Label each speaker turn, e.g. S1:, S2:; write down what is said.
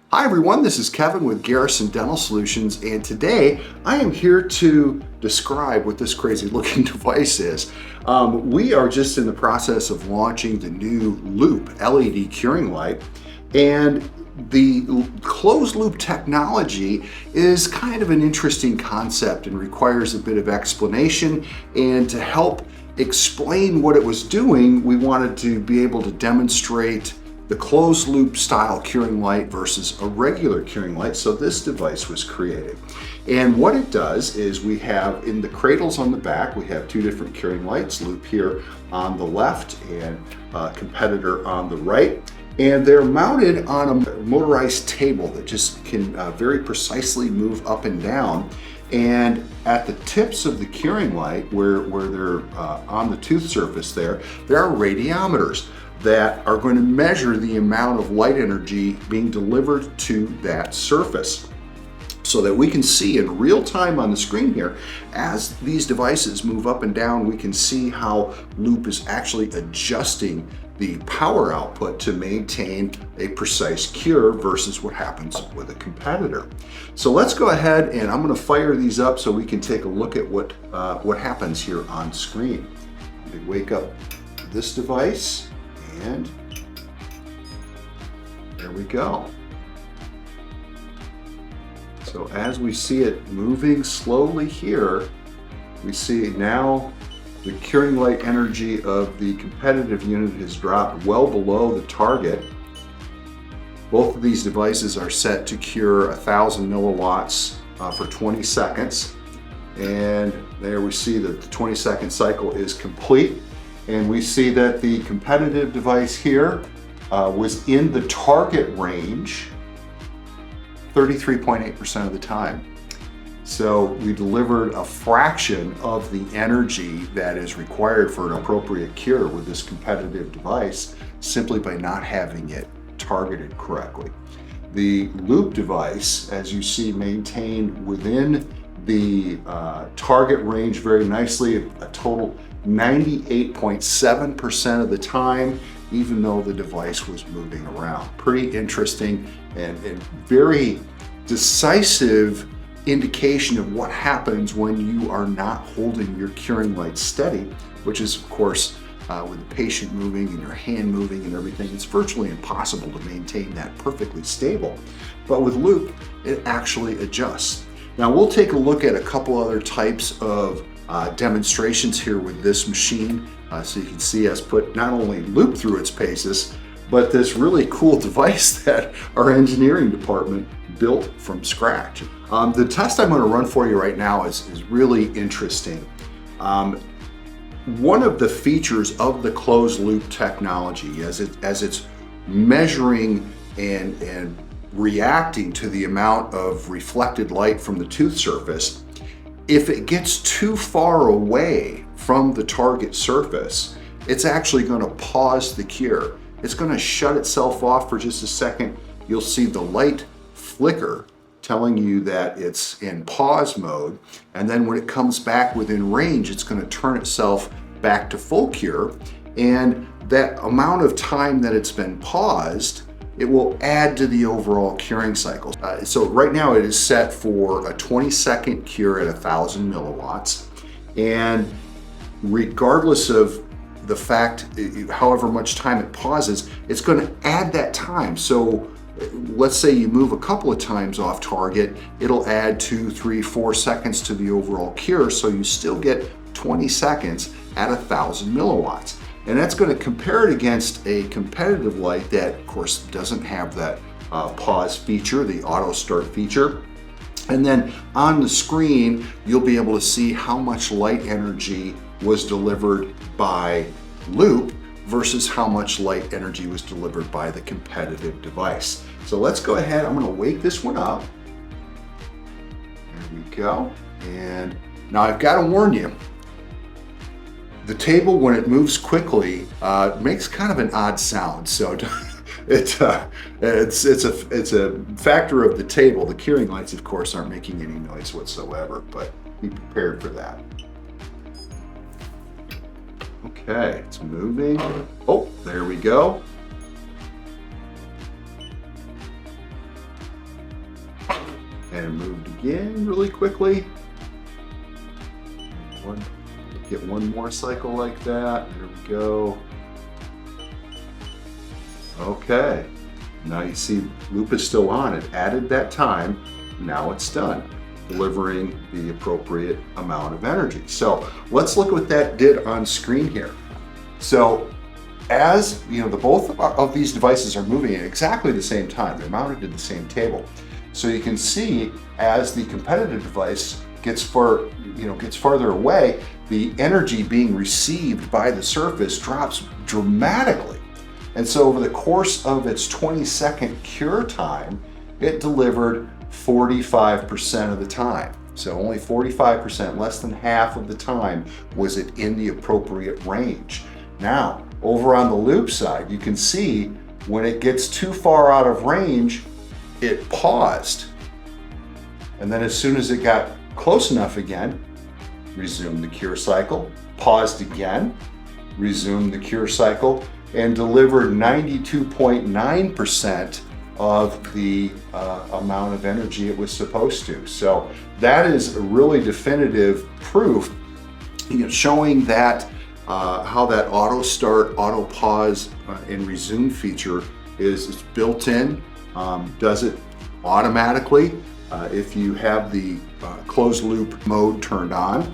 S1: Hi everyone, this is Kevin with Garrison Dental Solutions, and today I am here to describe what this crazy looking device is. We are just in the process of launching the new Loop LED curing light, and the closed loop technology is kind of an interesting concept and requires a bit of explanation. And to help explain what it was doing, we wanted to be able to demonstrate the closed loop style curing light versus a regular curing light. So this device was created. And what it does is we have in the cradles on the back, we have two different curing lights, Loop here on the left and competitor on the right. And they're mounted on a motorized table that just can very precisely move up and down. And at the tips of the curing light, where they're on the tooth surface there are radiometers that are going to measure the amount of light energy being delivered to that surface, so that we can see in real time on the screen here, as these devices move up and down, we can see how Loop is actually adjusting the power output to maintain a precise cure versus what happens with a competitor. So let's go ahead and I'm going to fire these up so we can take a look at what happens here on screen. We wake up this device, and there we go. So as we see it moving slowly here, we see now the curing light energy of the competitive unit has dropped well below the target. Both of these devices are set to cure 1,000 milliwatts for 20 seconds. And there we see that the 20-second cycle is complete. And we see that the competitive device here was in the target range 33.8% of the time. So we delivered a fraction of the energy that is required for an appropriate cure with this competitive device simply by not having it targeted correctly. The Loop device, as you see, maintained within the target range very nicely, a total 98.7% of the time, even though the device was moving around. Pretty interesting and very decisive indication of what happens when you are not holding your curing light steady, which is, of course, with the patient moving and your hand moving and everything, it's virtually impossible to maintain that perfectly stable. But with Loop, it actually adjusts. Now we'll take a look at a couple other types of demonstrations here with this machine, so you can see us put not only Loop through its paces, but this really cool device that our engineering department built from scratch. The test I'm going to run for you right now is really interesting. One of the features of the closed loop technology, as it's measuring and reacting to the amount of reflected light from the tooth surface, if it gets too far away from the target surface, it's actually going to pause the cure. It's going to shut itself off for just a second. You'll see the light flicker telling you that it's in pause mode, and then when it comes back within range, it's going to turn itself back to full cure, and that amount of time that it's been paused, it will add to the overall curing cycle. So right now it is set for a 20-second cure at 1,000 milliwatts, and regardless of the fact, however much time it pauses, it's going to add that time. So let's say you move a couple of times off target, it'll add 2, 3, 4 seconds to the overall cure, so you still get 20 seconds at 1,000 milliwatts. And that's going to compare it against a competitive light that, of course, doesn't have that pause feature, the auto start feature. And then on the screen, you'll be able to see how much light energy was delivered by Loop versus how much light energy was delivered by the competitive device. So let's go ahead. I'm going to wake this one up. There we go. And now I've got to warn you, the table, when it moves quickly, makes kind of an odd sound. So it's a factor of the table. The curing lights, of course, aren't making any noise whatsoever, but be prepared for that. Okay, it's moving. Oh, there we go. and it moved again really quickly. Get one more cycle like that. There we go. Okay, now you see loop is still on. It added that time. Now it's done, delivering the appropriate amount of energy. So let's look what that did on screen here. So as you know, the both of these devices are moving at exactly the same time. They're mounted to the same table. So you can see as the competitive device gets farther away, the energy being received by the surface drops dramatically. And so over the course of its 20-second cure time, it delivered 45% of the time. So only 45%, less than half of the time, was it in the appropriate range. Now, over on the loop side, you can see when it gets too far out of range, it paused. And then as soon as it got close enough again, resumed the cure cycle, paused again, resumed the cure cycle, and delivered 92.9% of the amount of energy it was supposed to. So that is a really definitive proof, showing that how that auto start, auto pause, and resume feature is built in, does it automatically if you have the closed loop mode turned on.